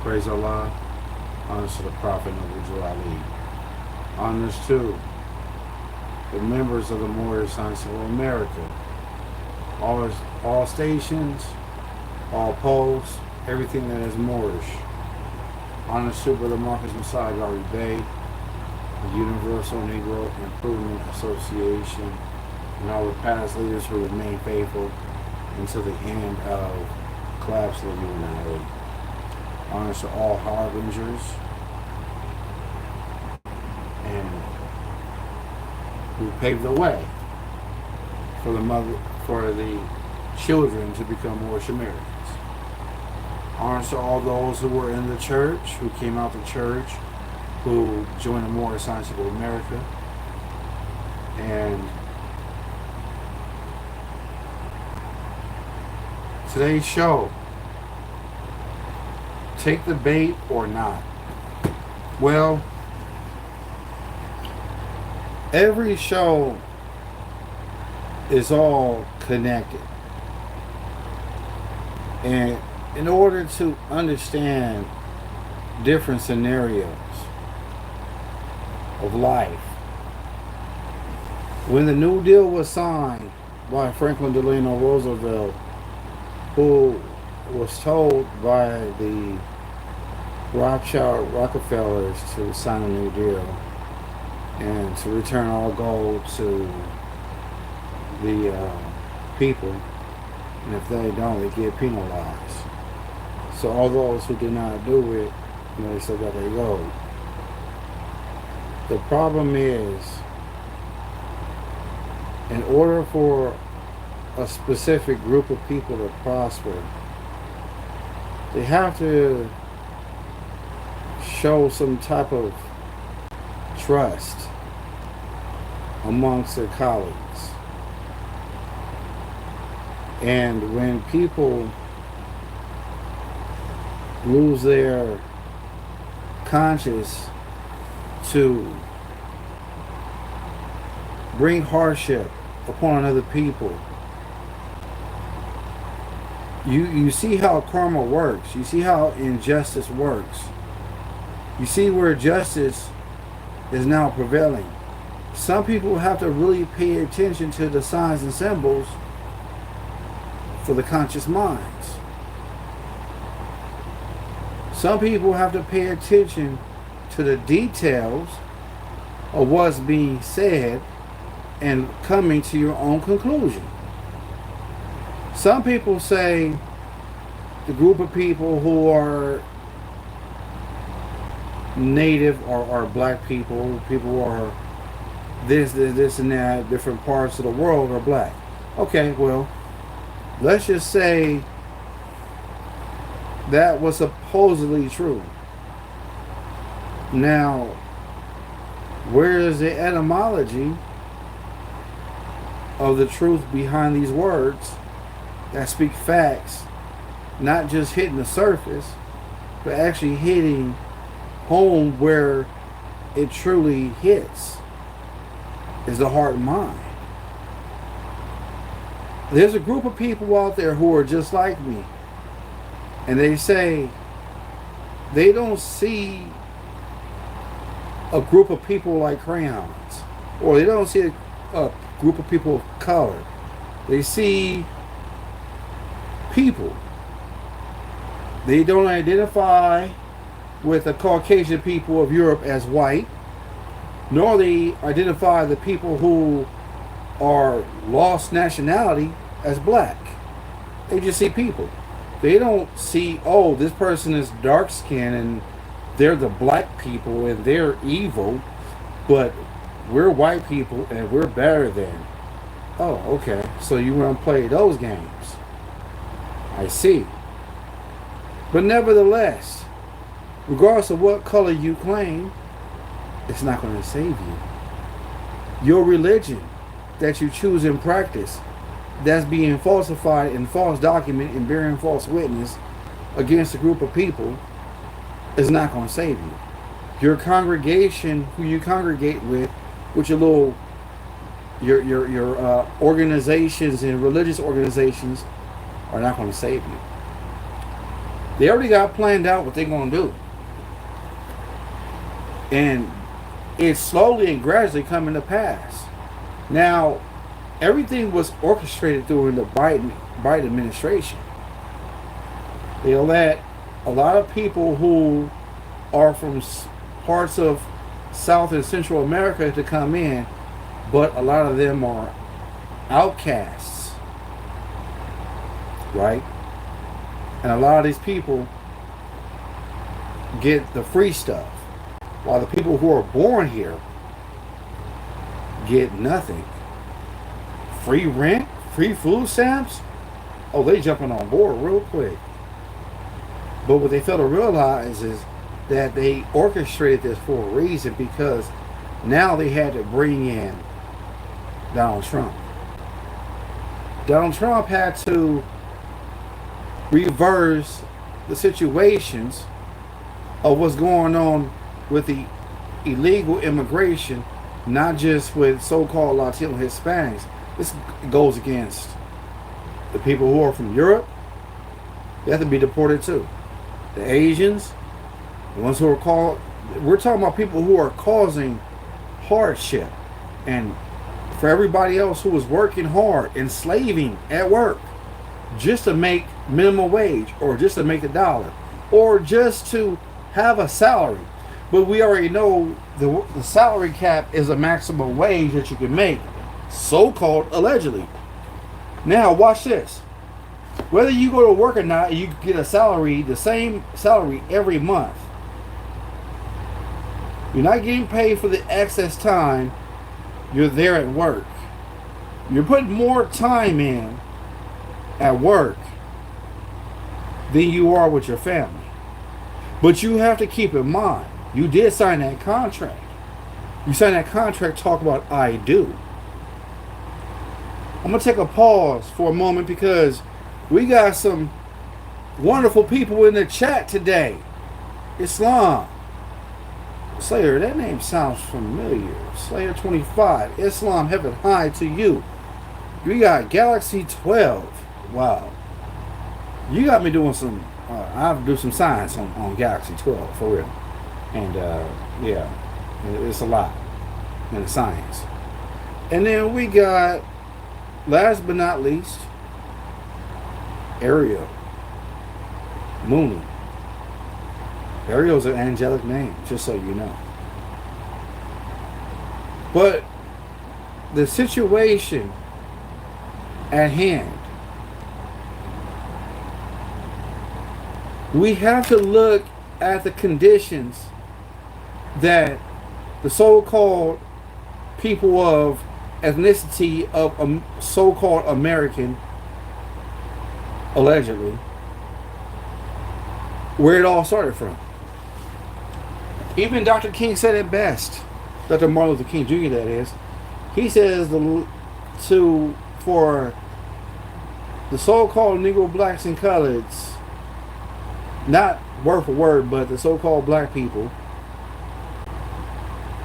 Praise Allah. Honors to the Prophet Nabi Ali. Honors to the members of the Moorish Science of America. All stations, all posts, everything that is Moorish. Honors to Brother Marcus Messiah Gary Bay, the Universal Negro Improvement Association, and all the past leaders who remain faithful until the end of collapse of the UNIA. Honors to all harbingers and who paved the way for the children to become Moorish Americans. Honors to all those who were in the church, who came out the church, who joined the Moorish Science of America, and today's show, take the bait or not. Well, every show is all connected. And in order to understand different scenarios of life, when the New Deal was signed by Franklin Delano Roosevelt, who was told by the Rothschild Rockefellers to sign a New Deal and to return all gold to the people, and if they don't, they get penalized. So all those who did not do it, they still got their gold. The problem is, in order for a specific group of people to prosper, they have to show some type of trust amongst their colleagues. And when people lose their conscience to bring hardship upon other people, you see how karma works. You see how injustice works. You see where justice is now prevailing. Some people have to really pay attention to the signs and symbols for the conscious minds. Some people have to pay attention to the details of what's being said and coming to your own conclusion. Some people say the group of people who are native or are black people who are this and that, different parts of the world are black. Okay, well, let's just say that was supposedly true. Now, where is the etymology of the truth behind these words that speak facts, not just hitting the surface, but actually hitting home where it truly hits, is the heart and mind. There's a group of people out there who are just like me, and they say they don't see a group of people like crayons, or they don't see a group of people of color. They see people. They don't identify with the Caucasian people of Europe as white, nor they identify the people who are lost nationality as black. They just see people. They don't see, oh, this person is dark skinned and they're the black people and they're evil, but we're white people and we're better than. Oh, okay. So you want to play those games. I see. But nevertheless, regardless of what color you claim, it's not going to save you. Your religion that you choose and practice, that's being falsified in false document and bearing false witness against a group of people, is not going to save you. Your congregation, who you congregate with your little, your organizations and religious organizations, are not going to save you. They already got planned out what they're going to do. And it's slowly and gradually coming to pass. Now, everything was orchestrated during the Biden administration. They let a lot of people who are from parts of South and Central America to come in, but a lot of them are outcasts, right? And a lot of these people get the free stuff, while the people who are born here get nothing. Free rent, free food stamps. Oh, they jumping on board real quick. But what they fail to realize is that they orchestrated this for a reason, because now they had to bring in Donald Trump. Donald Trump had to reverse the situations of what's going on with the illegal immigration, not just with so-called Latino Hispanics. This goes against the people who are from Europe. They have to be deported too. The Asians, the ones who are called, we're talking about people who are causing hardship. And for everybody else who is working hard and slaving at work just to make minimum wage, or just to make a dollar, or just to have a salary. But we already know the salary cap is a maximum wage that you can make, so-called allegedly. Now watch this. Whether you go to work or not, you get a salary, the same salary every month. You're not getting paid for the excess time you're there at work. You're putting more time in at work than you are with your family. But you have to keep in mind, you did sign that contract. You signed that contract, talk about I do. I'm going to take a pause for a moment because we got some wonderful people in the chat today. Islam. Slayer, that name sounds familiar. Slayer 25. Islam, heaven high to you. We got Galaxy 12. Wow. You got me doing some, I have to do some science on Galaxy 12, for real. And, yeah, it's a lot in the science. And then we got, last but not least, Ariel Mooney. Ariel's an angelic name, just so you know. But the situation at hand, we have to look at the conditions that the so-called people of ethnicity of so-called American, allegedly, where it all started from. Even Dr. King said it best. Dr. Martin Luther King Jr., that is. He says for the so-called Negro, blacks, and coloreds, not word for word, but the so-called black people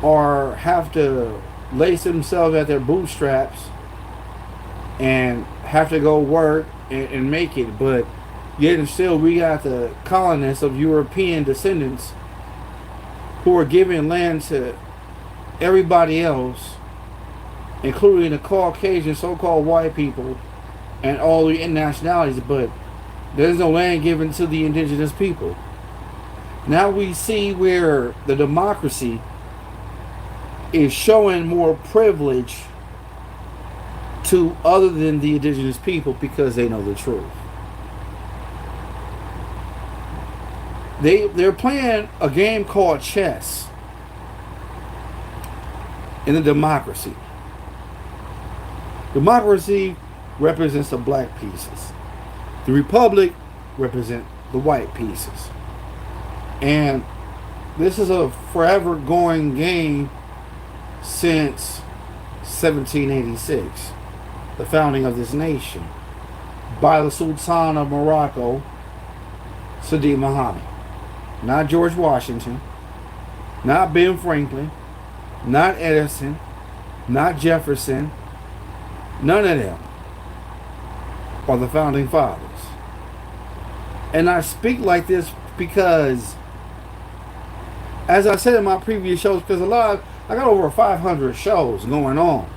have to lace themselves at their bootstraps and have to go work and make it. But yet and still, we got the colonists of European descendants who are giving land to everybody else, including the Caucasian so-called white people and all the nationalities, but there's no land given to the indigenous people. Now we see where the democracy is showing more privilege to other than the indigenous people because they know the truth. They're playing a game called chess in the democracy. Democracy represents the black pieces. The republic represents the white pieces. And this is a forever going game since 1786, the founding of this nation, by the Sultan of Morocco, Sidi Muhammad. Not George Washington, not Ben Franklin, not Edison, not Jefferson. None of them are the founding fathers. And I speak like this because, as I said in my previous shows, because I got over 500 shows going on.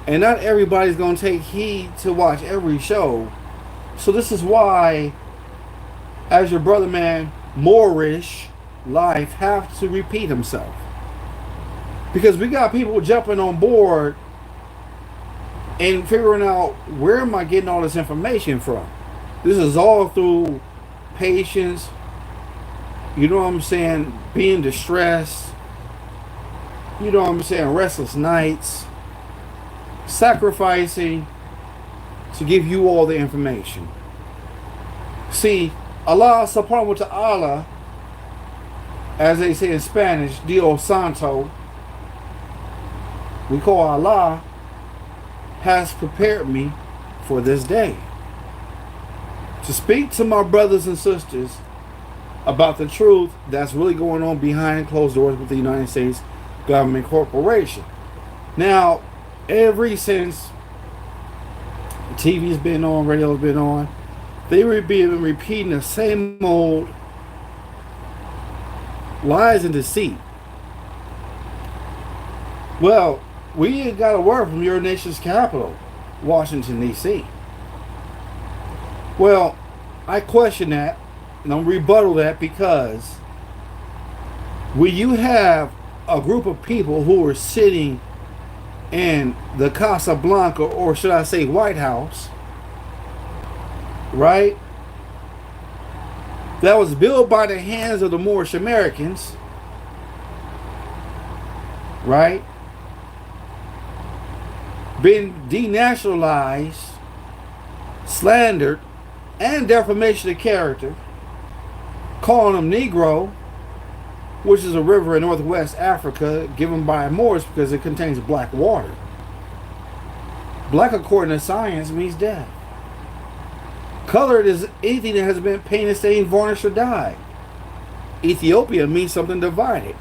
And not everybody's going to take heed to watch every show. So this is why, as your brother man, Moorish life have to repeat himself. Because we got people jumping on board and figuring out, where am I getting all this information from? This is all through patience, you know what I'm saying, being distressed, you know what I'm saying, restless nights, sacrificing to give you all the information. See, Allah subhanahu wa ta'ala, as they say in Spanish, Dios Santo, we call Allah, has prepared me for this day to speak to my brothers and sisters about the truth that's really going on behind closed doors with the United States government corporation. Now, ever since TV's been on, radio's been on, they were being repeating the same old lies and deceit. Well, we got a word from your nation's capital, Washington, D.C. Well, I question that, and I'm rebuttal that, because when you have a group of people who are sitting in the Casa Blanca, or should I say White House, right? That was built by the hands of the Moorish Americans, right? Been denationalized, slandered, and defamation of character, calling them Negro, which is a river in northwest Africa given by Moors because it contains black water. Black, according to science, means death. Colored is anything that has been painted, stained, varnished, or dyed. Ethiopia means something divided.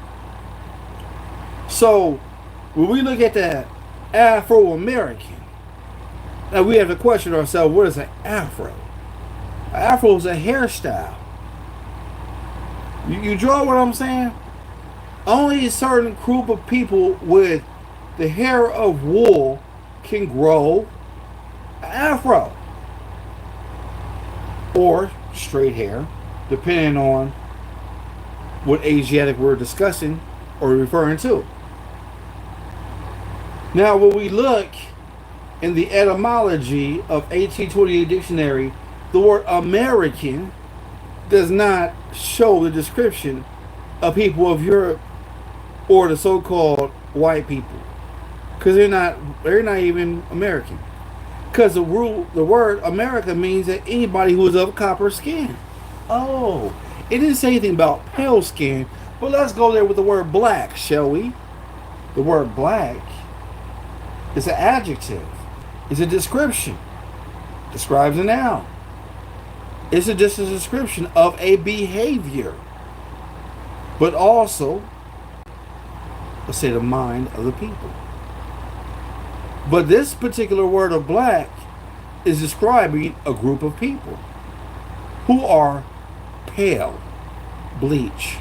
So, when we look at the Afro-American, now we have to question ourselves, what is an Afro? An Afro is a hairstyle. You draw what I'm saying? Only a certain group of people with the hair of wool can grow an Afro. Or straight hair, depending on what Asiatic we're discussing or referring to. Now, when we look in the etymology of 1828 dictionary, the word American does not show the description of people of Europe or the so-called white people, because they're not even American. Because the word America means that anybody who is of copper skin. Oh, it didn't say anything about pale skin, but let's go there with the word black, shall we? The word black is an adjective. It's a description. Describes a noun. It's just a description of a behavior, but also, let's say, the mind of the people. But this particular word of black is describing a group of people who are pale, bleach,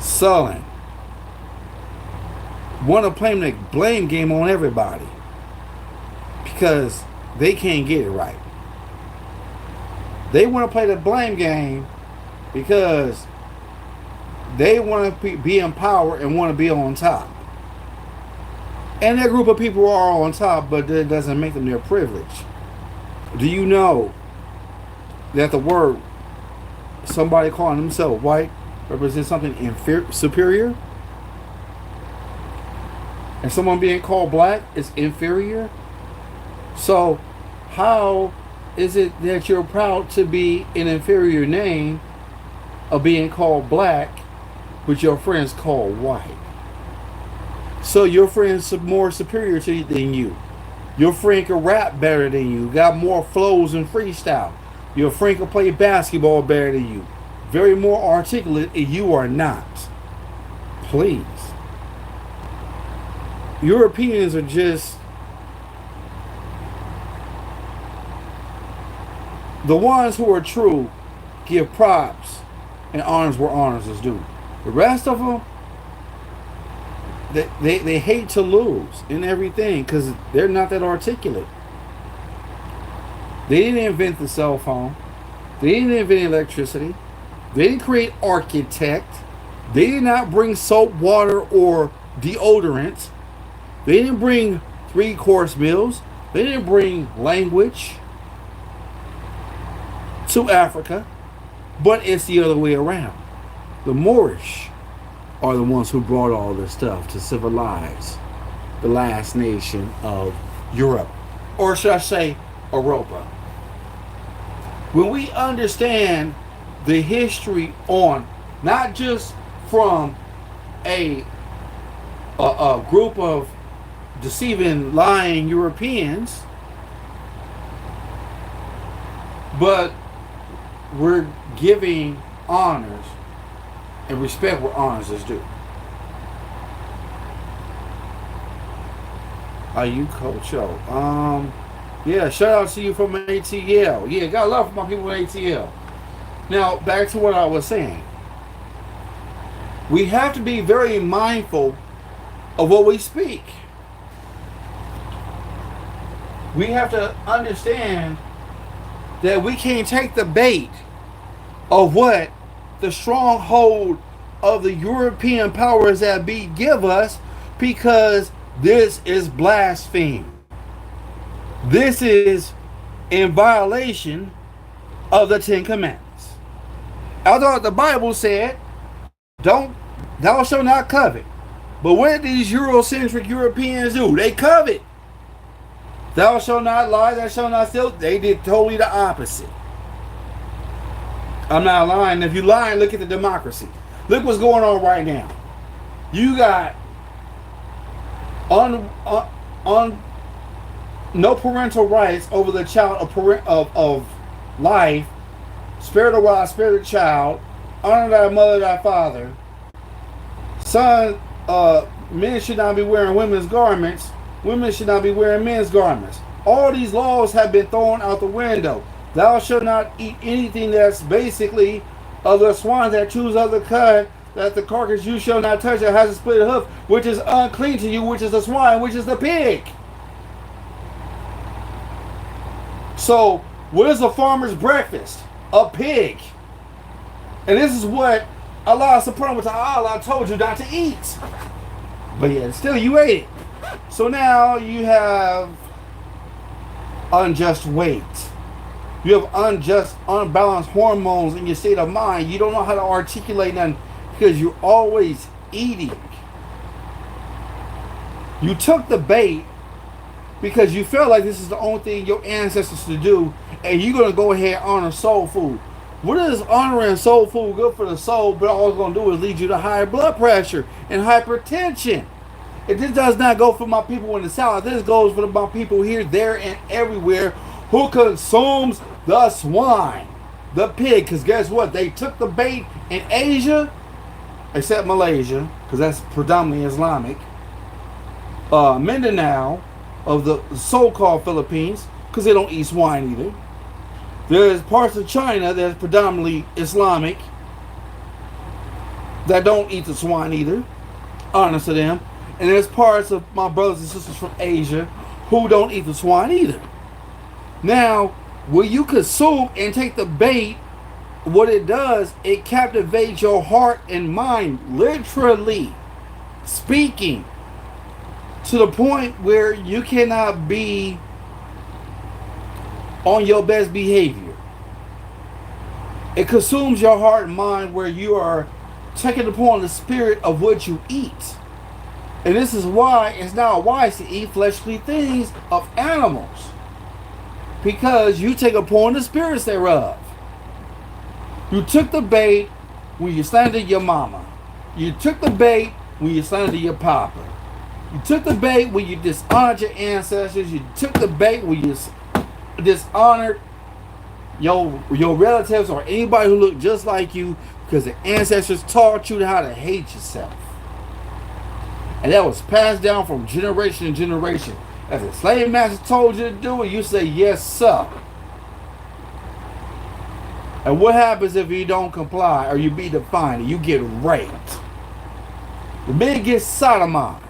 sullen, want to play the blame game on everybody because they can't get it right. They want to play the blame game because they want to be in power and want to be on top. And that group of people are on top, but that doesn't make them their privilege. Do you know that the word, somebody calling themselves white, represents something superior? And someone being called black is inferior? So how is it that you're proud to be an inferior name of being called black, but your friends called white? So your friend's more superior to you than you. Your friend can rap better than you, got more flows and freestyle. Your friend can play basketball better than you, very more articulate, and you are not. Please. Europeans are just The ones who are true give props and honors where honors is due. The rest of them, they hate to lose in everything because they're not that articulate. They didn't invent the cell phone. They didn't invent electricity. They didn't create architect. They did not bring soap, water, or deodorant. They didn't bring 3-course meals. They didn't bring language to Africa. But it's the other way around. The Moorish are the ones who brought all this stuff to civilize the last nation of Europe. Or should I say, Europa. When we understand the history on, not just from a group of deceiving, lying Europeans, but we're giving honors and respect where honors is due. Are you Coach O? Yeah, shout out to you from ATL. Yeah, got love for my people in ATL. Now, back to what I was saying. We have to be very mindful of what we speak. We have to understand that we can't take the bait of what the stronghold of the European powers that be give us, because this is blasphemy. This is in violation of the 10 Commandments. Although the Bible said, thou shalt not covet. But what did these Eurocentric Europeans do? They covet. Thou shalt not lie, thou shalt not steal. They did totally the opposite. I'm not lying. If you lying, look at the democracy. Look what's going on right now. You got no parental rights over the child of life. Spare the wife, spare the child. Honor thy mother, thy father. Son, men should not be wearing women's garments. Women should not be wearing men's garments. All these laws have been thrown out the window. Thou shalt not eat anything that's basically of the swine that chews of the cud, that the carcass you shall not touch that has a split hoof, which is unclean to you, which is the swine, which is the pig. So, what is a farmer's breakfast? A pig. And this is what Allah subhanahu wa ta'ala told you not to eat. But yet, still you ate it. So now you have unjust weight. You have unbalanced hormones in your state of mind. You don't know how to articulate nothing because you're always eating. You took the bait because you felt like this is the only thing your ancestors to do, and you're going to go ahead and honor soul food. What is honoring soul food good for the soul, but all it's going to do is lead you to higher blood pressure and hypertension. If this does not go for my people in the South, this goes for my people here, there, and everywhere who consumes the swine, the pig. Because guess what? They took the bait in Asia, except Malaysia, because that's predominantly Islamic. Mindanao, of the so-called Philippines, because they don't eat swine either. There's parts of China that's predominantly Islamic that don't eat the swine either. Honest to them. And there's parts of my brothers and sisters from Asia who don't eat the swine either. Now, when you consume and take the bait, what it does, it captivates your heart and mind, literally speaking, to the point where you cannot be on your best behavior. It consumes your heart and mind where you are taking upon the spirit of what you eat. And this is why it's not wise to eat fleshly things of animals, because you take upon the spirits thereof. You took the bait when you slandered your mama. You took the bait when you slandered your papa. You took the bait when you dishonored your ancestors. You took the bait when you dishonored your relatives or anybody who looked just like you, because the ancestors taught you how to hate yourself. And that was passed down from generation to generation. As the slave master told you to do it, you say, yes, sir. And what happens if you don't comply or you be defiant? You get raped. The baby gets sodomized.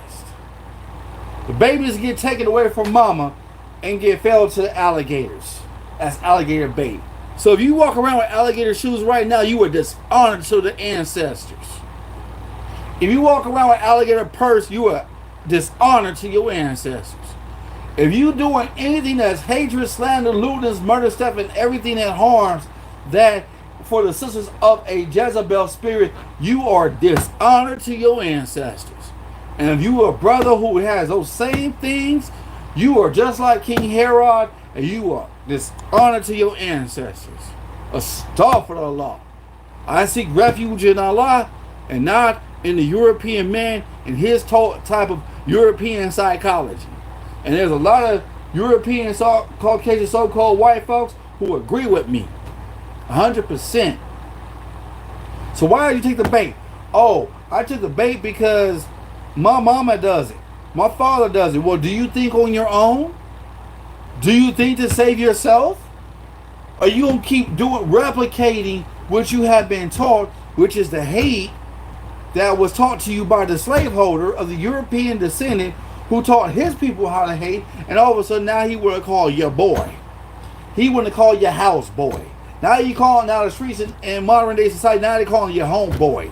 The babies get taken away from mama and get fed to the alligators as alligator bait. So if you walk around with alligator shoes right now, you are dishonored to the ancestors. If you walk around with alligator purse, you are dishonored to your ancestors. If you doing anything that's hatred, slander, lewdness, murder stuff, and everything that harms that for the sisters of a Jezebel spirit, you are dishonored to your ancestors. And if you are a brother who has those same things, you are just like King Herod, and you are dishonored to your ancestors. Astaghfirullah. I seek refuge in Allah and not in the European man and his type of European psychology. And there's a lot of European Caucasian so-called white folks who agree with me 100%. So why did you take the bait? Oh, I took the bait because my mama does it. My father does it. Well, do you think on your own? Do you think to save yourself? Or you going to keep replicating what you have been taught, which is the hate that was taught to you by the slaveholder of the European descendant who taught his people how to hate, and all of a sudden now he want to call you boy. He want to call you house boy. Now you calling out the streets in modern day society, now they calling you home boy.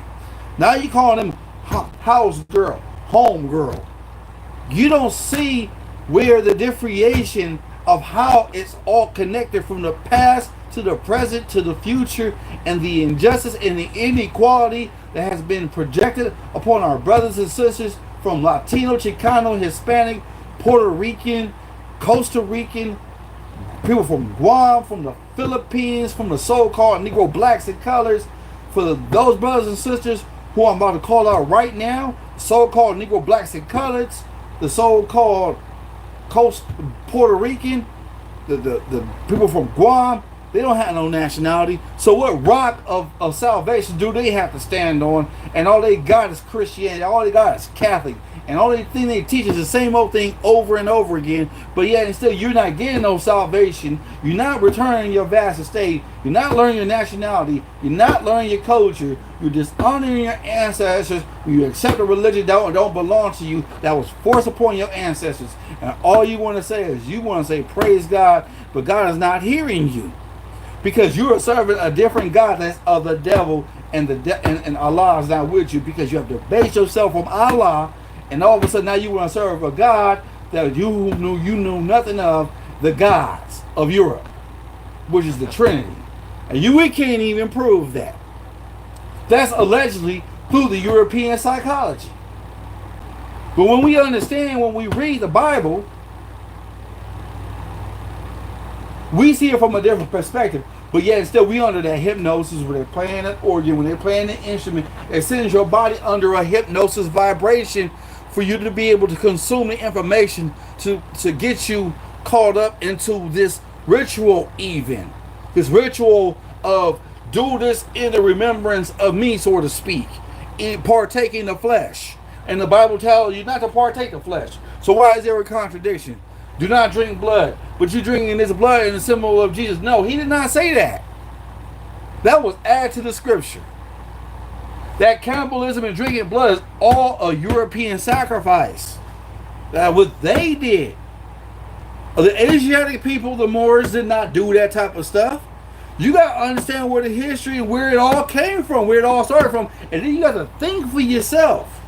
Now you calling them house girl, home girl. You don't see where the differentiation of how it's all connected from the past to the present to the future, and the injustice and the inequality that has been projected upon our brothers and sisters from Latino, Chicano, Hispanic, Puerto Rican, Costa Rican, people from Guam, from the Philippines, from the so-called Negro blacks and colors. For those brothers and sisters who I'm about to call out right now, so-called Negro blacks and colors, the so-called Puerto Rican, the people from Guam, they don't have no nationality. So what rock of salvation do they have to stand on? And all they got is Christianity. All they got is Catholic. And all they think they teach is the same old thing over and over again. But yet and still you're not getting no salvation. You're not returning your vast estate. You're not learning your nationality. You're not learning your culture. You're dishonoring your ancestors. You accept a religion that don't belong to you, that was forced upon your ancestors. And all you want to say is you want to say praise God, but God is not hearing you. Because you are serving a different God that's of the devil, and and Allah is not with you, because you have to base yourself from Allah, and all of a sudden now you want to serve a God that you knew nothing of, the gods of Europe, which is the Trinity. And we can't even prove that. That's allegedly through the European psychology. But when we understand, when we read the Bible, we see it from a different perspective, but yet still we under that hypnosis where they're playing an organ, when they're playing an instrument, it sends your body under a hypnosis vibration for you to be able to consume the information to get you caught up into this ritual even. This ritual of do this in the remembrance of me, so to speak, in partaking the flesh. And the Bible tells you not to partake the flesh. So why is there a contradiction? Do not drink blood, but you drinking this blood in the symbol of Jesus. No, he did not say that. That was added to the scripture. That cannibalism and drinking blood is all a European sacrifice. That's what they did. The Asiatic people, the Moors, did not do that type of stuff. You got to understand where the history and where it all came from, where it all started from, and then you got to think for yourself.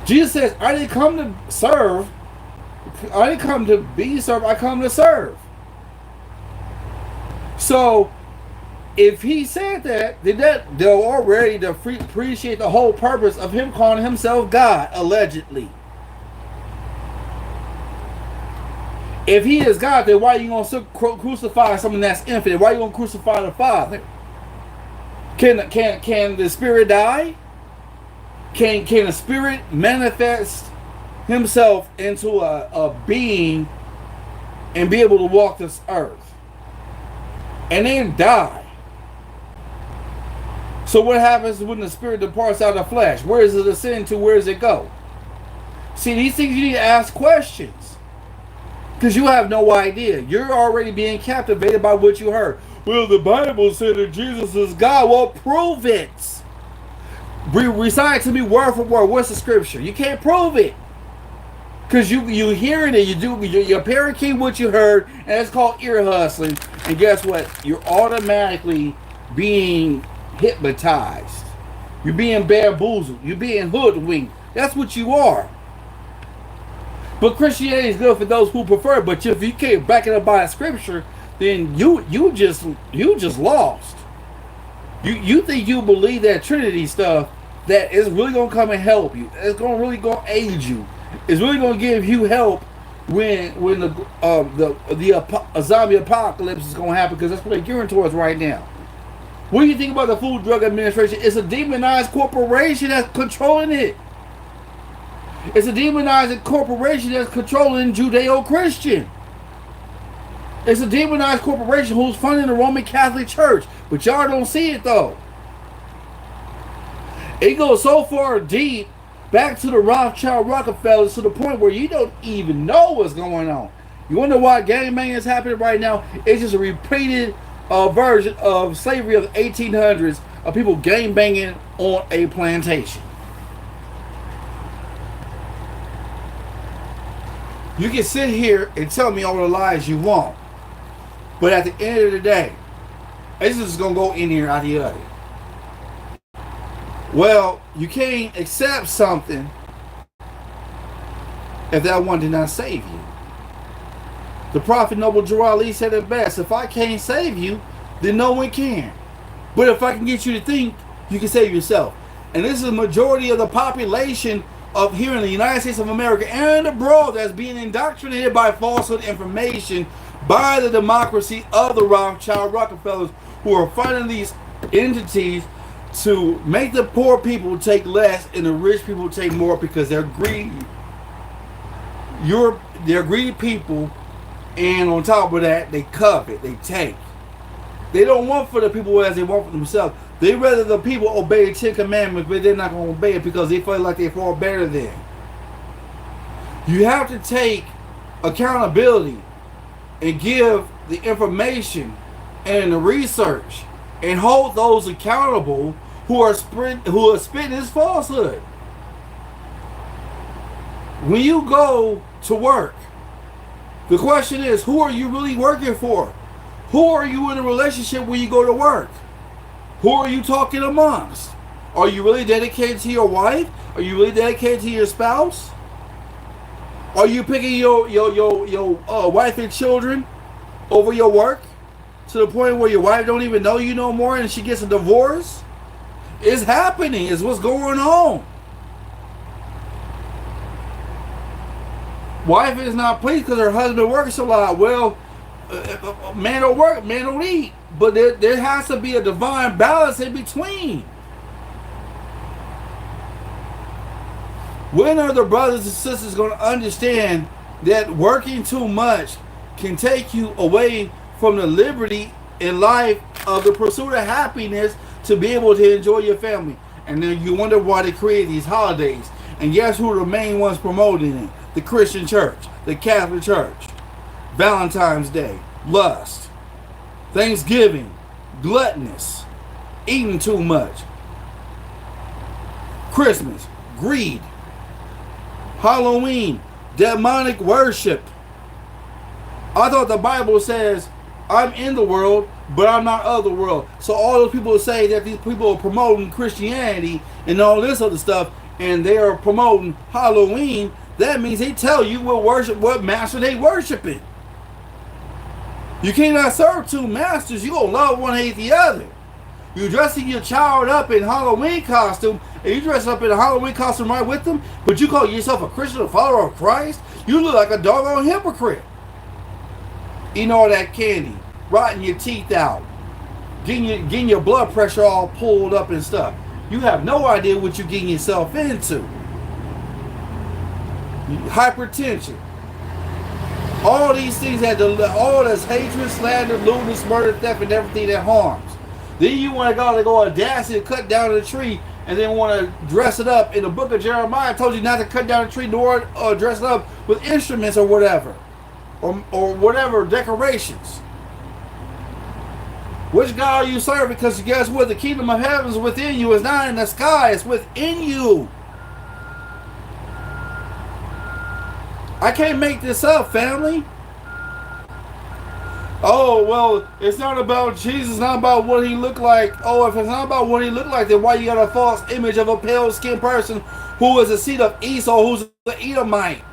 Jesus says, I didn't come to serve. I didn't come to be served. I come to serve. So, if he said that, then they're already to appreciate the whole purpose of him calling himself God, allegedly. If he is God, then why are you going to crucify someone that's infinite? Why are you going to crucify the Father? Can the Spirit die? Can the Spirit manifest himself into a being and be able to walk this earth and then die? So what happens when the spirit departs out of the flesh? Where does it ascend to? Where does it go? See, these things you need to ask questions, because you have no idea. You're already being captivated by what you heard. well, the Bible said that Jesus is God. Well, prove it. Recite to me word for word. What's the scripture? You can't prove it. Because you hearing it, you're parakeeting what you heard, and it's called ear hustling. And guess what? You're automatically being hypnotized. You're being bamboozled. You're being hoodwinked. That's what you are. But Christianity is good for those who prefer it. But if you can't back it up by a scripture, then you just lost. You think you believe that Trinity stuff that is really gonna come and help you? It's really gonna aid you. It's really gonna give you help when the zombie apocalypse is gonna happen, because that's what they're gearing towards right now. What do you think about the Food Drug Administration? It's a demonized corporation that's controlling it. It's a demonized corporation that's controlling Judeo-Christian. It's a demonized corporation who's funding the Roman Catholic Church. But y'all don't see it though. It goes so far deep back to the Rothschild Rockefellers to the point where you don't even know what's going on. You wonder why gangbanging is happening right now? It's just a repeated version of slavery of the 1800s of people gangbanging on a plantation. You can sit here and tell me all the lies you want, but at the end of the day, it's just going to go in here out the other. Well, you can't accept something if that one did not save you. The Prophet Noble Drew Ali said it best: if I can't save you, then no one can. But if I can get you to think, you can save yourself. And this is the majority of the population of here in the United States of America and abroad that's being indoctrinated by falsehood information by the democracy of the Rothschild Rockefellers, who are funding these entities to make the poor people take less and the rich people take more, because they're greedy. They're greedy people, and on top of that, they covet, they take. They don't want for the people as they want for themselves. They rather the people obey the 10 Commandments, but they're not going to obey it because they feel like they fall better than. You have to take accountability and give the information and the research and hold those accountable who are spitting this falsehood. When you go to work, the question is, who are you really working for? Who are you in a relationship when you go to work? Who are you talking amongst? Are you really dedicated to your wife? Are you really dedicated to your spouse? Are you picking your wife and children over your work to the point where your wife don't even know you no more and she gets a divorce? It's happening. It's what's going on. Wife is not pleased because her husband works a lot. Well, man don't work, man don't eat. But there has to be a divine balance in between. When are the brothers and sisters going to understand that working too much can take you away from the liberty in life of the pursuit of happiness to be able to enjoy your family? And then you wonder why they create these holidays. And guess who are the main ones promoting it? The Christian church, the Catholic church. Valentine's Day, lust. Thanksgiving, gluttonous, eating too much. Christmas, greed. Halloween, demonic worship. I thought the Bible says, I'm in the world, but I'm not of the world. So all those people say that these people are promoting Christianity and all this other stuff, and they are promoting Halloween, that means they tell you what master they worshiping. You cannot serve two masters. You're going to love one, hate the other. You dressing your child up in Halloween costume, and you dress up in a Halloween costume right with them, but you call yourself a Christian, a follower of Christ? You look like a doggone hypocrite. Eating all that candy, rotting your teeth out, getting your blood pressure all pulled up and stuff. You have no idea what you're getting yourself into. Hypertension. All these things all this hatred, slander, lewdness, murder, theft, and everything that harms. Then you want to go audacity to cut down a tree and then want to dress it up. In the book of Jeremiah, I told you not to cut down a tree nor dress it up with instruments or whatever. Or whatever, decorations. Which God are you serving? Because guess what? The kingdom of heaven is within you. It's not in the sky. It's within you. I can't make this up, family. Oh, well, it's not about Jesus. It's not about what he looked like. Oh, if it's not about what he looked like, then why you got a false image of a pale-skinned person who is a seed of Esau, who's an Edomite?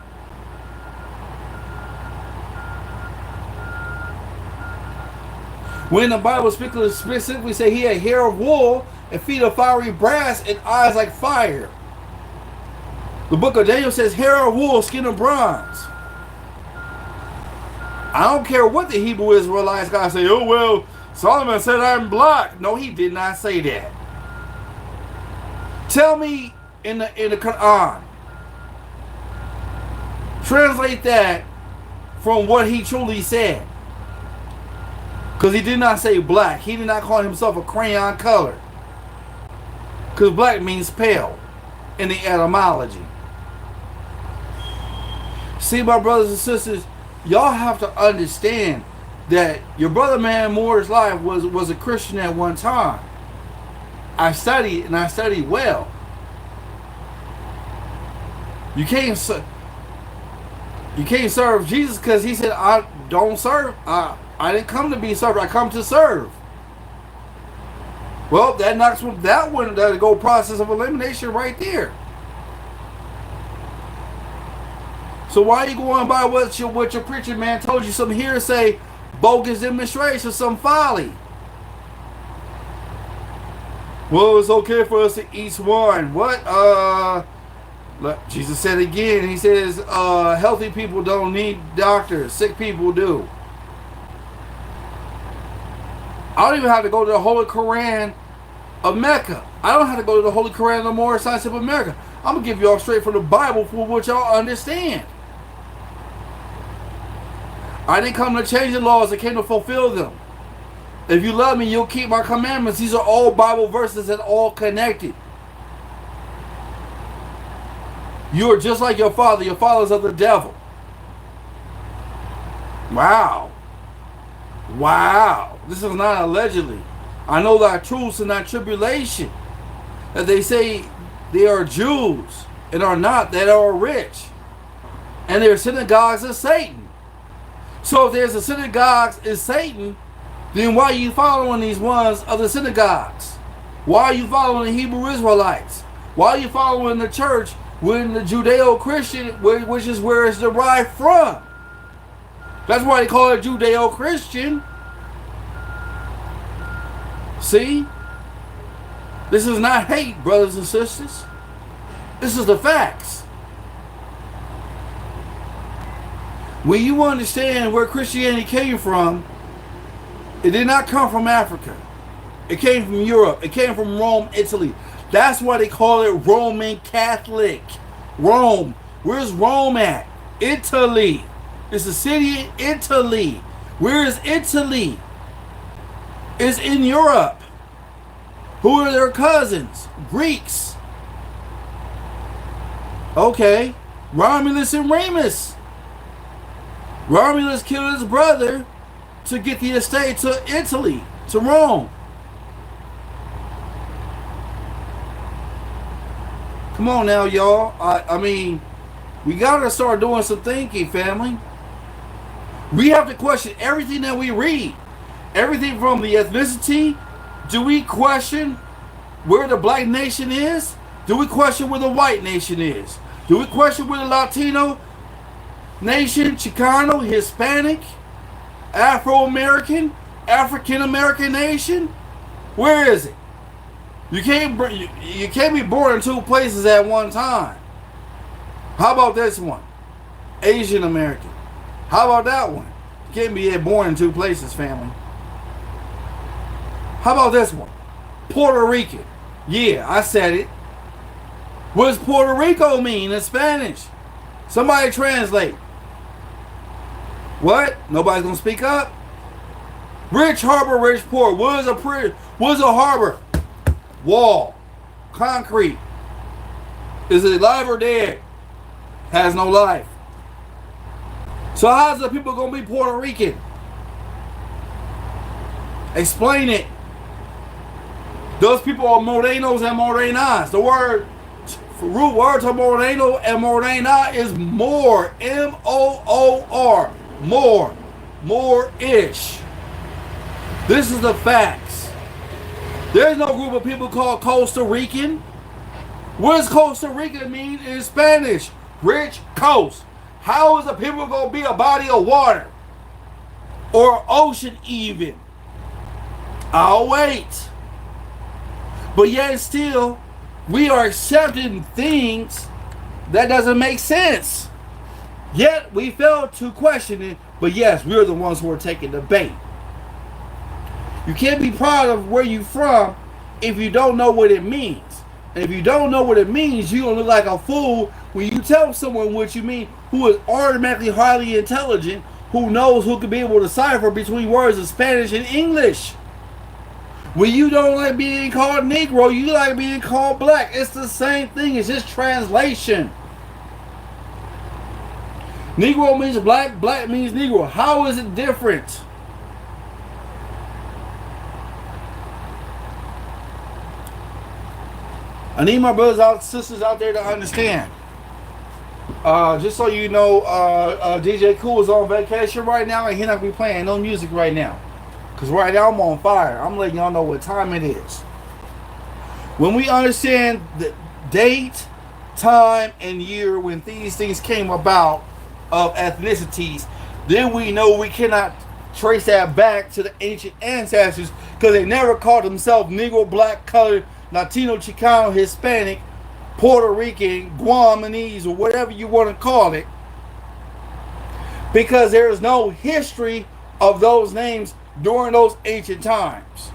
When the Bible specifically say he had hair of wool and feet of fiery brass and eyes like fire. The book of Daniel says hair of wool, skin of bronze. I don't care what the Hebrew Israelites guys say. Oh, well, Solomon said I'm black. No, he did not say that. Tell me in the Quran. Translate that from what he truly said. Because he did not say black. He did not call himself a crayon color. Because black means pale in the etymology. See, my brothers and sisters, y'all have to understand that your brother Man Moore's life was a Christian at one time. I studied, and I studied well. You can't serve Jesus because he said, I don't serve. I didn't come to be served. I come to serve. Well, that knocks with that one. That'll go process of elimination right there. So why are you going by what your preacher man told you? Some hearsay, bogus demonstration, some folly. Well, it's okay for us to eat swine. What? Jesus said again. He says, healthy people don't need doctors. Sick people do. I don't even have to go to the Holy Quran of Mecca. I don't have to go to the Holy Quran of Moorish Science of America. I'm going to give y'all straight from the Bible for what y'all understand. I didn't come to change the laws. I came to fulfill them. If you love me, you'll keep my commandments. These are all Bible verses and all connected. You are just like your father. Your father's of the devil. Wow. Wow. This is not allegedly. I know thy truths and thy tribulation. That they say they are Jews and are not, that are rich. And they're synagogues of Satan. So if there's a synagogues in Satan, then why are you following these ones of the synagogues? Why are you following the Hebrew Israelites? Why are you following the church when the Judeo-Christian, which is where it's derived from? That's why they call it Judeo-Christian. See? This is not hate, brothers and sisters. This is the facts. When you understand where Christianity came from, it did not come from Africa. It came from Europe. It came from Rome, Italy. That's why they call it Roman Catholic. Rome. Where's Rome at? Italy. It's a city in Italy. Where is Italy? It's in Europe. Who are their cousins? Greeks. Okay. Romulus and Remus. Romulus killed his brother to get the estate to Italy, to Rome. Come on now, y'all. I mean, we gotta start doing some thinking, family. We have to question everything that we read. Everything from the ethnicity. Do we question where the black nation is? Do we question where the white nation is? Do we question where the Latino nation, Chicano, Hispanic, Afro-American, African-American nation? Where is it? You can't be born in two places at one time. How about this one? Asian American. How about that one? You can't be born in two places, family. How about this one? Puerto Rican. Yeah, I said it. What does Puerto Rico mean in Spanish? Somebody translate. What? Nobody's gonna speak up? Rich harbor, rich poor. What is a harbor? Wall. Concrete. Is it alive or dead? Has no life. So how's the people gonna be Puerto Rican? Explain it. Those people are morenos and morenas. The root word to moreno and morena is more. M-O-O-R. More. More-ish. This is the facts. There's no group of people called Costa Rican. What does Costa Rica mean in Spanish? Rich coast. How is the people going to be a body of water? Or ocean even? I'll wait. But yet still, we are accepting things that doesn't make sense. Yet we fail to question it. But yes, we're the ones who are taking the bait. You can't be proud of where you're from if you don't know what it means. And if you don't know what it means, you're going to look like a fool when you tell someone what you mean who is automatically highly intelligent, who knows, who can be able to decipher between words of Spanish and English. When you don't like being called Negro, you like being called black. It's the same thing. It's just translation. Negro means black, black means Negro. How is it different? I need my brothers and sisters out there to understand. Just so you know, DJ Cool is on vacation right now, and he's not going to be playing no music right now. Because right now I'm on fire. I'm letting y'all know what time it is. When we understand the date, time, and year when these things came about of ethnicities, then we know we cannot trace that back to the ancient ancestors, because they never called themselves Negro, black, colored, Latino, Chicano, Hispanic, Puerto Rican, Guamanese, or whatever you want to call it, because there is no history of those names during those ancient times.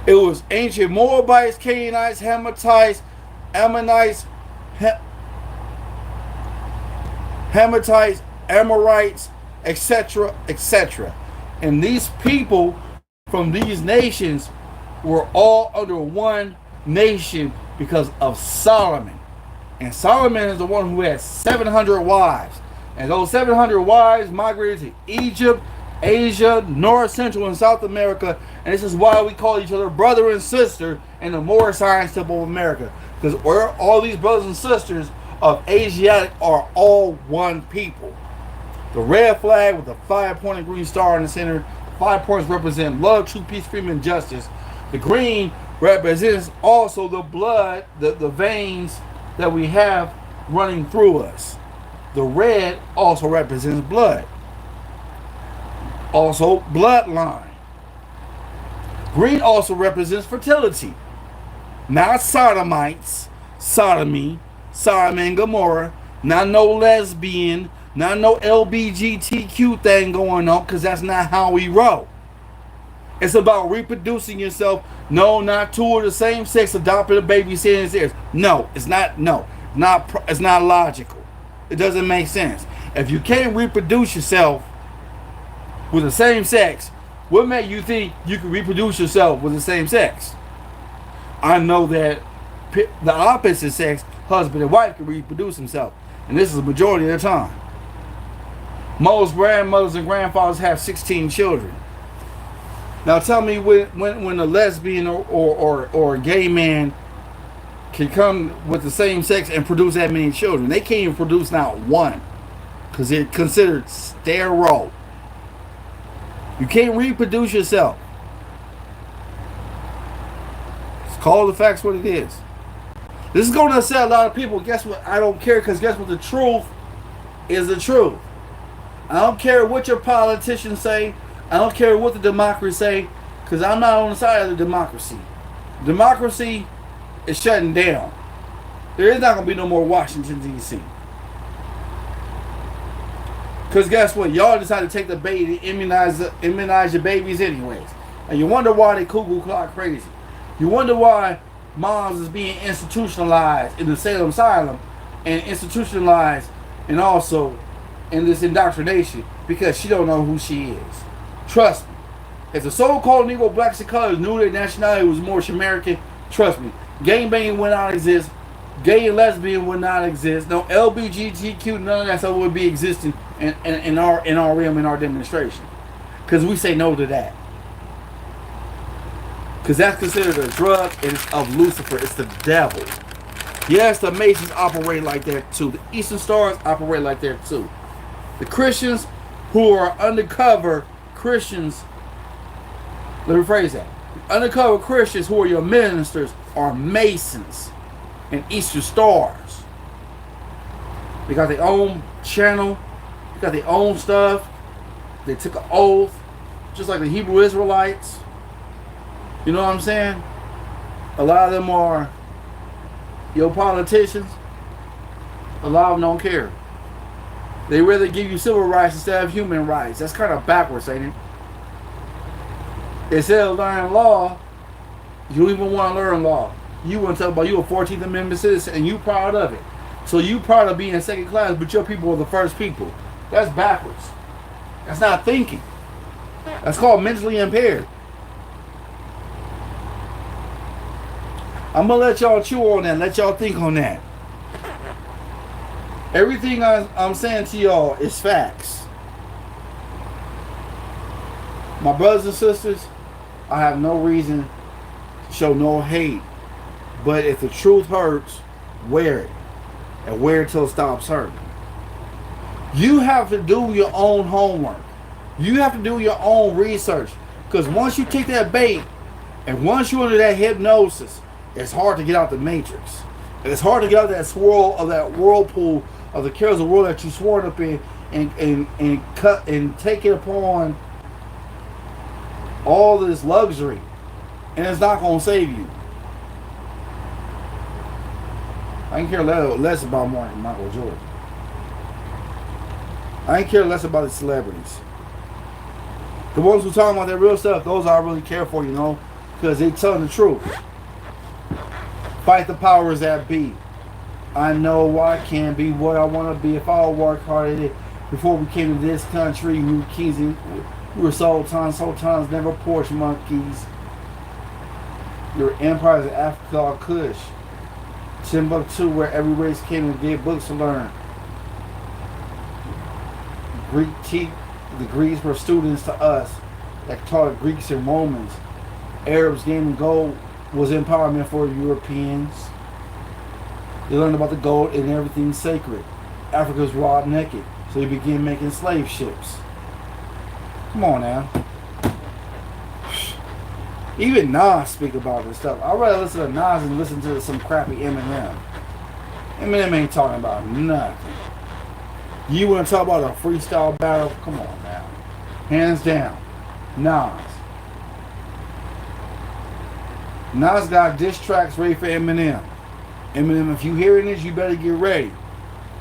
It was ancient Moabites, Canaanites, Hamites, Ammonites, Hamites, Amorites, etc., etc. And these people from these nations were all under one nation because of Solomon. And Solomon is the one who had 700 wives. And those 700 wives migrated to Egypt, Asia, North, Central, and South America. And this is why we call each other brother and sister in the Moorish Science Temple of America. Because all these brothers and sisters of Asiatic are all one people. The red flag with the 5-pointed green star in the center. 5 points represent love, truth, peace, freedom, and justice. The green represents also the blood, the veins that we have running through us. The red also represents blood. Also bloodline. Green also represents fertility. Not sodomites, sodomy, Sodom and Gomorrah. Not no lesbian, not no LBGTQ thing going on, because that's not how we roll. It's about reproducing yourself. No, not two of the same sex adopting a baby sitting in theirs. No, it's not. No, it's not logical. It doesn't make sense. If you can't reproduce yourself with the same sex, what made you think you can reproduce yourself with the same sex? I know that the opposite sex, husband and wife, can reproduce themselves, and this is the majority of the time. Most grandmothers and grandfathers have 16 children. Now tell me when a lesbian or a gay man can come with the same sex and produce that many children. They can't even produce not one, because they're considered sterile. You can't reproduce yourself. Just call the facts what it is. This is going to upset a lot of people. Guess what? I don't care, because guess what? The truth is the truth. I don't care what your politicians say. I don't care what the democracy say, because I'm not on the side of the democracy. Democracy is shutting down. There is not going to be no more Washington, D.C. Because guess what? Y'all decided to take the bait and immunize your babies anyways. And you wonder why they cuckoo clock crazy. You wonder why moms is being institutionalized in the Salem Asylum and institutionalized and also in this indoctrination, because she don't know who she is. Trust me. If the so-called Negro, blacks, and colors knew their nationality was more American, trust me, gangbanging would not exist. Gay and lesbian would not exist. No LBGTQ, none of that stuff would be existing in our realm, in our demonstration. Because we say no to that. Because that's considered a drug and it's of Lucifer. It's the devil. Yes, the Masons operate like that too. The Eastern Stars operate like that too. The Christians who are undercover Christians, let me rephrase that. Undercover Christians who are your ministers are Masons and Eastern Stars. They got their own channel. They got their own stuff. They took an oath, just like the Hebrew Israelites. You know what I'm saying? A lot of them are your politicians. A lot of them don't care. They rather give you civil rights instead of human rights. That's kind of backwards, ain't it? Instead of learning law, you don't even want to learn law. You want to talk about you a 14th Amendment citizen and you proud of it. So you proud of being second class, but your people are the first people. That's backwards. That's not thinking. That's called mentally impaired. I'm going to let y'all chew on that. Let y'all think on that. Everything I'm saying to y'all is facts. My brothers and sisters, I have no reason to show no hate. But if the truth hurts, wear it. And wear it till it stops hurting. You have to do your own homework. You have to do your own research. Because once you take that bait, and once you're under that hypnosis, it's hard to get out the matrix. And it's hard to get out that swirl of that whirlpool of the cares of the world that you sworn up in and cut and take it upon all this luxury. And it's not going to save you. I ain't care less about Michael Jordan. I ain't care less about the celebrities. The ones who talking about that real stuff, those I really care for, you know, because they telling the truth. Fight the powers that be. I know I can be what I want to be if I work hard at it. Before we came to this country, we were kings, we were sultans, never Porsche monkeys. There were empires of Africa or Kush. Timbuktu, where every race came and gave books to learn. The Greeks were students to us that taught Greeks and Romans. Arabs gaining gold was empowerment for Europeans. They learned about the gold and everything sacred. Africa's raw naked, so they began making slave ships. Come on now. Even Nas speak about this stuff. I'd rather listen to Nas than listen to some crappy Eminem. Eminem ain't talking about nothing. You want to talk about a freestyle battle? Come on now. Hands down. Nas. Nas got diss tracks ready for Eminem. Eminem, if you hearing this, you better get ready.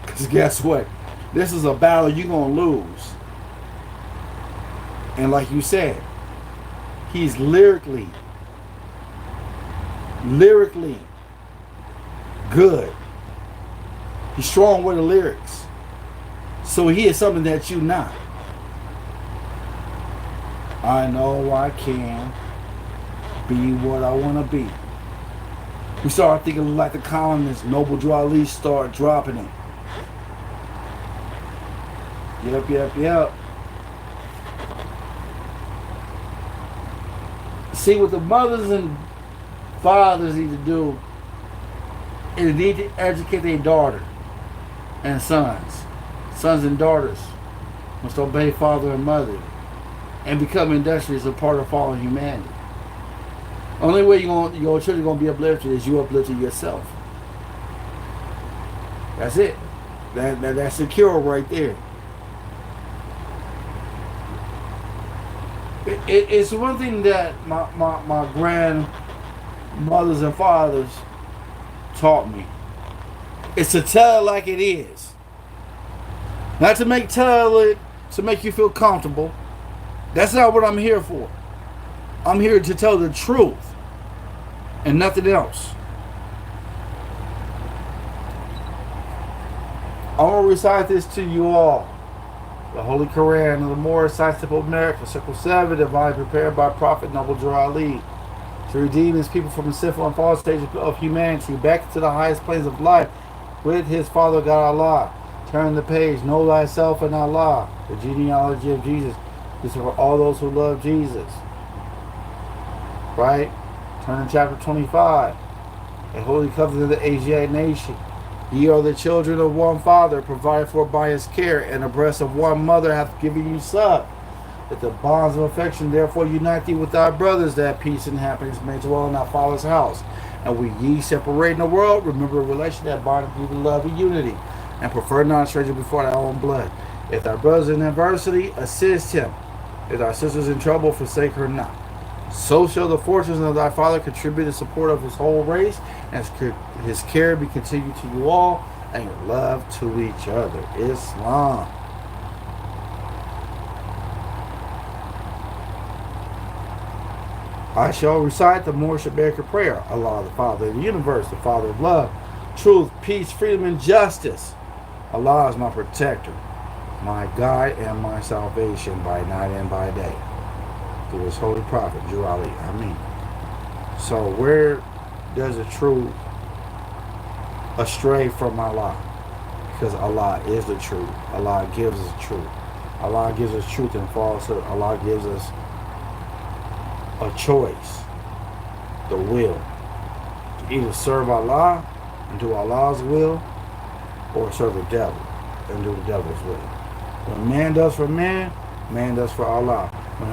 Because guess what? This is a battle you're going to lose. And like you said, he's lyrically good. He's strong with the lyrics. So he is something that you not. I know I can be what I want to be. We started thinking like the colonists. Noble Drew Ali started dropping it. Yep. See, what the mothers and fathers need to do is they need to educate their daughter and sons. Sons and daughters must obey father and mother and become industrious, a part of fallen humanity. Only way your children going to be uplifted is you uplifting yourself. That's it. That's secure right there. It's one thing that my grandmothers and fathers taught me. It's to tell it like it is. Not to tell it to make you feel comfortable. That's not what I'm here for. I'm here to tell the truth and nothing else. I'm going to recite this to you all. The Holy Quran of the Moorish Science of America, Circle 7, divinely prepared by Prophet Noble Drew Ali to redeem his people from the sinful and fallen stage of humanity back to the highest planes of life with his Father God Allah. Turn the page. Know thyself and Allah. The genealogy of Jesus. This is for all those who love Jesus. Right? Turn to chapter 25. A holy covenant of the Asiatic nation. Ye are the children of one father, provided for by his care, and the breast of one mother hath given you suck. That the bonds of affection therefore unite thee with thy brothers, that peace and happiness may dwell in thy father's house. And we ye separate in the world, remember a relation that bondeth you with love and unity, and prefer not a stranger before thy own blood. If thy brother is in adversity, assist him. If thy sister is in trouble, forsake her not. So shall the fortunes of thy father contribute in support of his whole race, and his care be continued to you all, and your love to each other. Islam. I shall recite the Moorish prayer. Allah, the Father of the universe, the Father of love, truth, peace, freedom, and justice. Allah is my protector, my guide, and my salvation by night and by day. Through his holy prophet, Jew Ali. Ameen. So where does the truth astray from Allah? Because Allah is the truth. Allah gives us truth. Allah gives us truth and falsehood. Allah gives us a choice, the will, to either serve Allah and do Allah's will, or serve the devil and do the devil's will. When man does for man, man does for Allah. When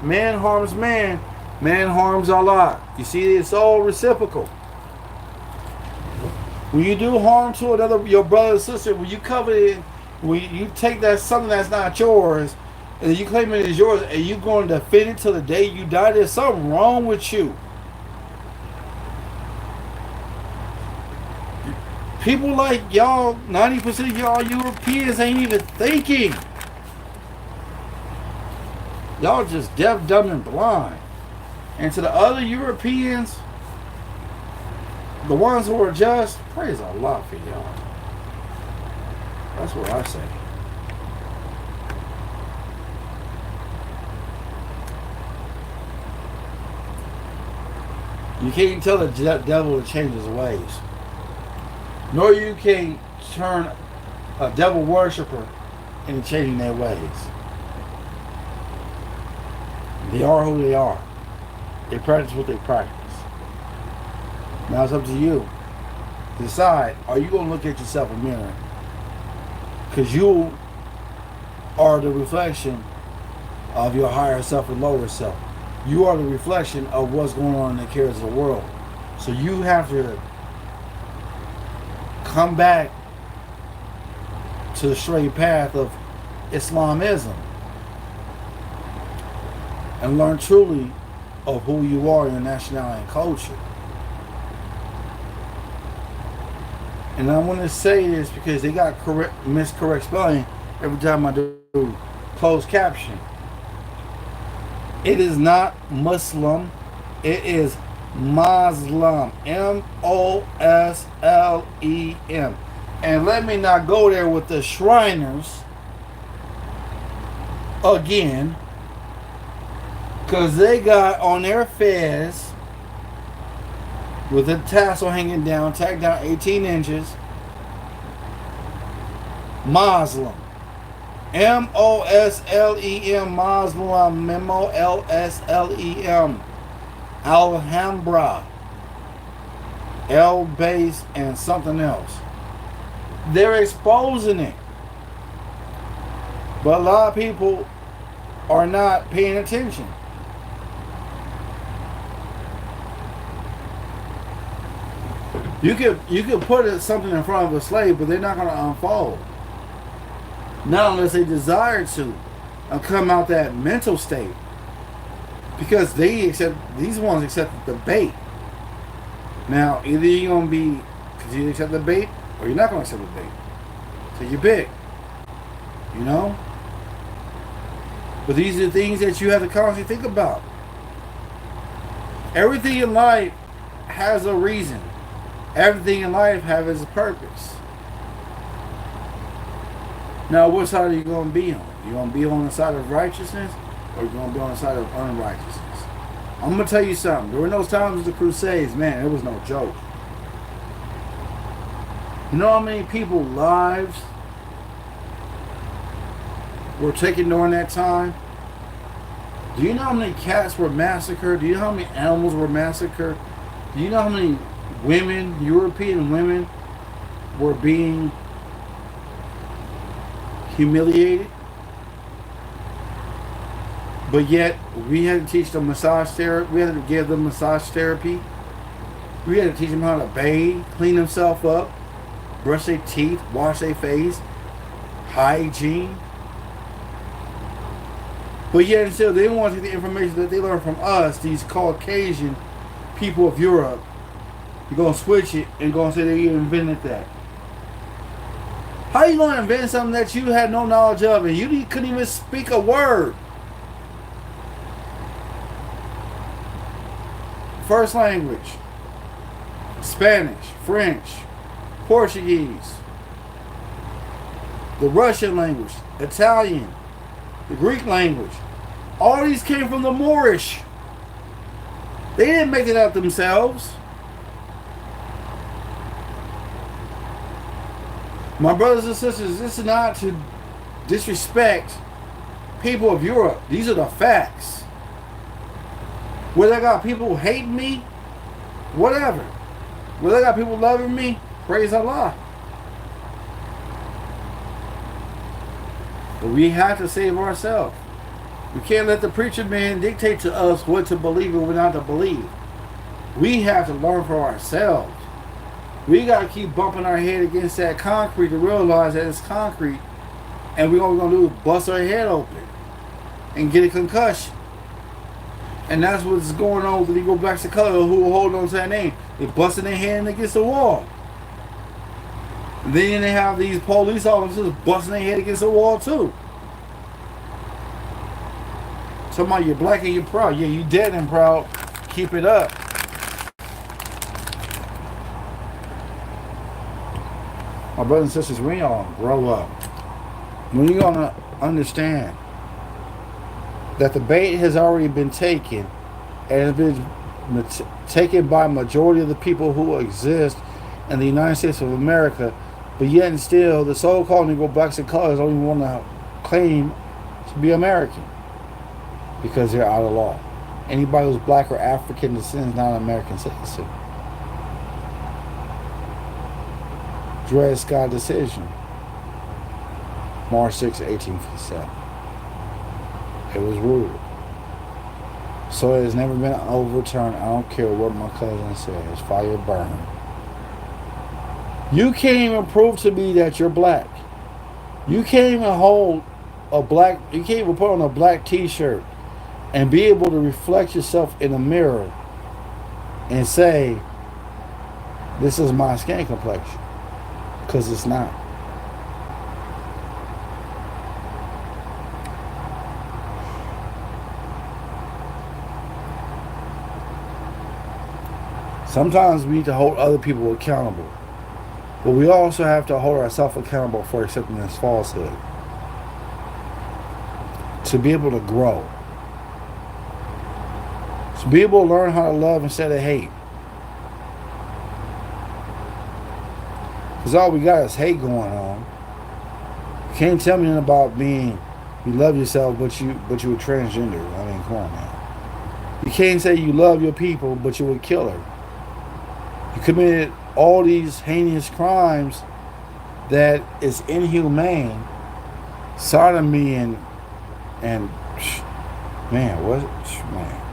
man harms man, man harms Allah. You see, it's all reciprocal. When you do harm to another, your brother or sister, when you cover it, when you take that something that's not yours, and you claim it as yours, and you going to defend it till the day you die, there's something wrong with you. People like y'all, 90% of y'all Europeans ain't even thinking. Y'all just deaf, dumb, and blind. And to the other Europeans, the ones who are just, praise Allah for y'all. That's what I say. You can't tell the devil to change his ways. Nor you can turn a devil worshiper into changing their ways. They are who they are. They practice what they practice. Now it's up to you. Decide, are you going to look at yourself in the mirror? Because you are the reflection of your higher self and lower self. You are the reflection of what's going on in the cares of the world. So you have to come back to the straight path of Islamism and learn truly of who you are, your nationality and culture. And I want to say this because they got miscorrect spelling every time I do closed caption. It is not Muslim. It is Muslim. M-O-S-L-E-M. And let me not go there with the Shriners again, because they got on their fez with a tassel hanging down, tacked down 18 inches, Muslim. M-O-S-L-E-M, Muslim, M-O-L-S-L-E-M, Alhambra, L base and something else. They're exposing it. But a lot of people are not paying attention. You could put something in front of a slave, but they're not going to unfold. Not unless they desire to come out that mental state. Because these ones accept the bait. Now, either you're going to be, because you accept the bait, or you're not going to accept the bait. So you pick. You know? But these are the things that you have to constantly think about. Everything in life has a reason. Everything in life has a purpose. Now, what side are you going to be on? You going to be on the side of righteousness, or you going to be on the side of unrighteousness? I'm going to tell you something. During those times of the Crusades, man, it was no joke. You know how many people's lives were taken during that time? Do you know how many cats were massacred? Do you know how many animals were massacred? Do you know how many women, European women, were being humiliated? But yet, we had to teach them massage therapy. We had to give them massage therapy. We had to teach them how to bathe, clean themselves up, brush their teeth, wash their face, hygiene. But yet and still, they want to take the information that they learned from us, these Caucasian people of Europe. You're going to switch it and going to say they invented that. How are you going to invent something that you had no knowledge of and you couldn't even speak a word? First language, Spanish, French, Portuguese, the Russian language, Italian, the Greek language. All these came from the Moorish. They didn't make it up themselves. My brothers and sisters, this is not to disrespect people of Europe. These are the facts. Whether I got people hating me, whatever. Whether I got people loving me, praise Allah. But we have to save ourselves. We can't let the preacher man dictate to us what to believe and what not to believe. We have to learn for ourselves. We got to keep bumping our head against that concrete to realize that it's concrete. And we're going to do is bust our head open and get a concussion. And that's what's going on with the Negro Blacks of Color who are holding on to that name. They're busting their hand against the wall. And then they have these police officers busting their head against the wall too. Talking about you're black and you're proud. Yeah, you dead and proud. Keep it up. My brothers and sisters, when y'all grow up, when you're gonna understand that the bait has already been taken and has been taken by a majority of the people who exist in the United States of America, but yet and still the so-called Negro Blacks and Colors don't even want to claim to be American because they're out of law. Anybody who's black or African descent is not an American citizen. Dred Scott decision, March 6, 1857. It was ruled. So it has never been overturned. I don't care what my cousin says. Fire burn. You can't even prove to me that you're black. You can't even hold a black, you can't even put on a black t-shirt and be able to reflect yourself in a mirror and say, this is my skin complexion. Because it's not. Sometimes we need to hold other people accountable. But we also have to hold ourselves accountable for accepting this falsehood. To be able to grow. To be able to learn how to love instead of hate. Because all we got is hate going on. You can't tell me nothing about being, you love yourself, but you were transgender. I mean, come on now. You can't say you love your people, but you would kill her. You committed all these heinous crimes that is inhumane. Sodomy and man, what, man.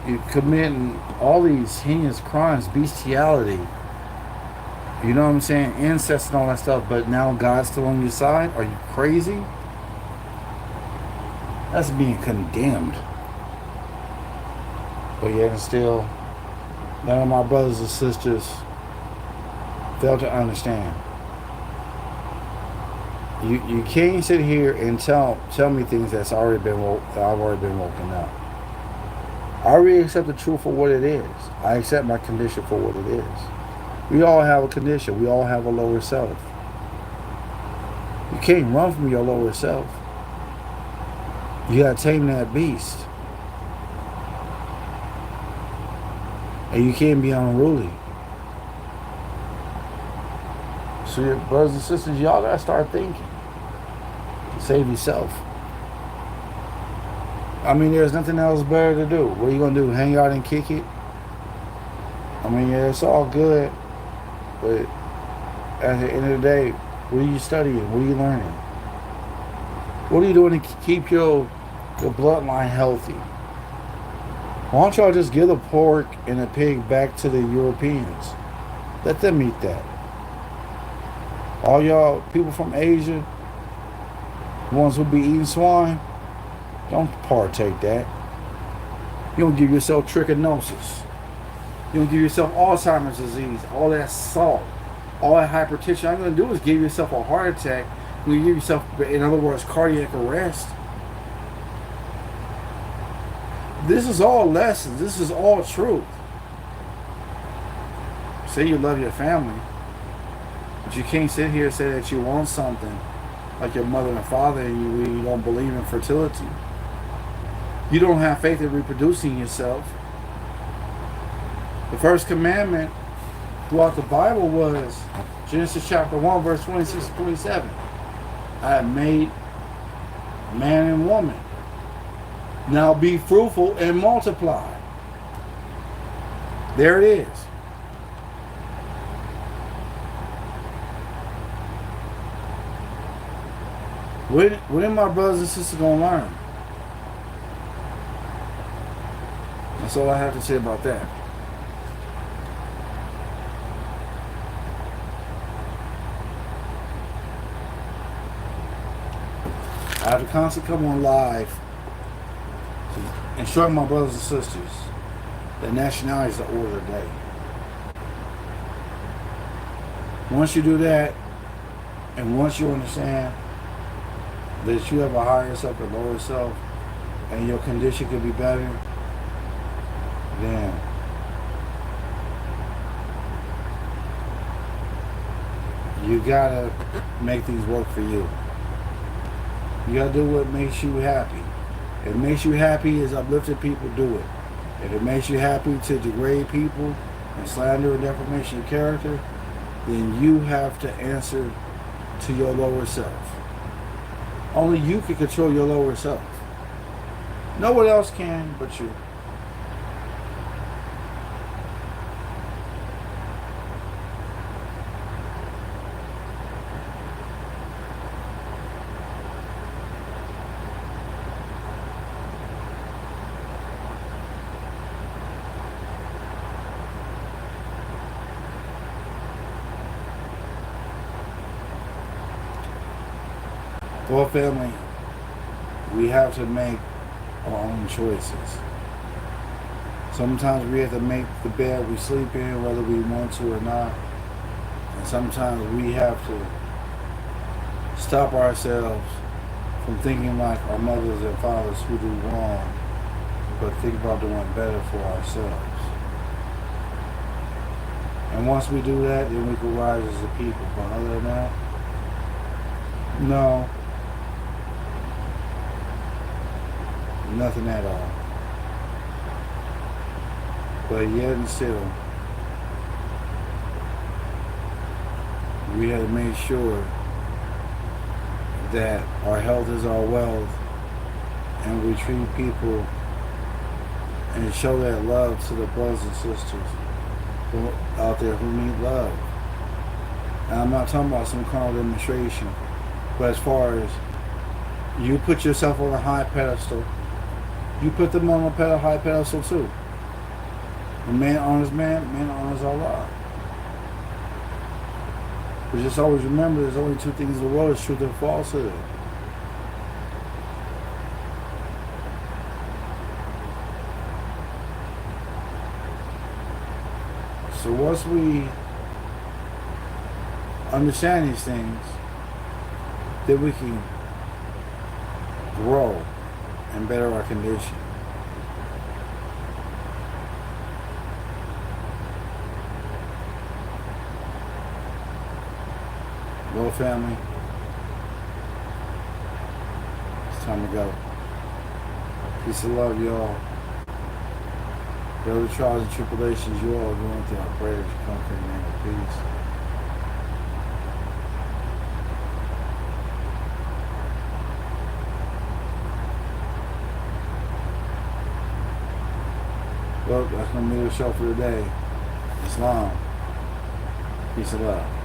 You committing all these heinous crimes, bestiality. You know what I'm saying? Incest and all that stuff, but now God's still on your side? Are you crazy? That's being condemned. But yet and still, none of my brothers and sisters fail to understand. You can't sit here and tell me things that's already been I've already been woken up. I already accept the truth for what it is. I accept my condition for what it is. We all have a condition. We all have a lower self. You can't run from your lower self. You gotta tame that beast. And you can't be unruly. So your brothers and sisters, y'all gotta start thinking. Save yourself. I mean, there's nothing else better to do. What are you gonna do? Hang out and kick it? I mean, yeah, it's all good, but at the end of the day, what are you studying? What are you learning? What are you doing to keep your bloodline healthy? Why don't y'all just give the pork and the pig back to the Europeans? Let them eat that. All y'all people from Asia, the ones who be eating swine, don't partake that. You don't give yourself trichinosis. You don't give yourself Alzheimer's disease, all that salt, all that hypertension. All you're going to do is give yourself a heart attack. You give yourself, in other words, cardiac arrest. This is all lessons. This is all truth. Say you love your family, but you can't sit here and say that you want something like your mother and father and you don't believe in fertility. You don't have faith in reproducing yourself. The first commandment throughout the Bible was Genesis chapter 1, verse 26 to 27. I have made man and woman. Now be fruitful and multiply. There it is. When are my brothers and sisters going to learn? That's all I have to say about that. I have to constantly come on live to instruct my brothers and sisters that nationality is the order of the day. Once you do that, and once you understand that you have a higher self and lower self, and your condition could be better, then you gotta make things work for you. You gotta do what makes you happy. If it makes you happy is uplifting people, do it. If it makes you happy to degrade people and slander and defamation of character, then you have to answer to your lower self. Only you can control your lower self. No one else can but you. Well, family, we have to make our own choices. Sometimes we have to make the bed we sleep in, whether we want to or not. And sometimes we have to stop ourselves from thinking like our mothers and fathers who do wrong, but think about doing better for ourselves. And once we do that, then we can rise as a people. But other than that, no. Nothing at all. But yet and still, we have to make sure that our health is our wealth, and we treat people and show that love to the brothers and sisters who out there who need love. And I'm not talking about some carnal demonstration, but as far as you put yourself on a high pedestal, you put them on a high pedestal too. When man honors man, man honors Allah. But just always remember, there's only two things in the world: is truth and falsehood. So once we understand these things, then we can grow and better our condition. Well, family, it's time to go. Peace and love, y'all. Whatever trials and tribulations you all are going through, I pray that you come to the name of peace. Well, that's going to be the show for today. Islam. Peace and love.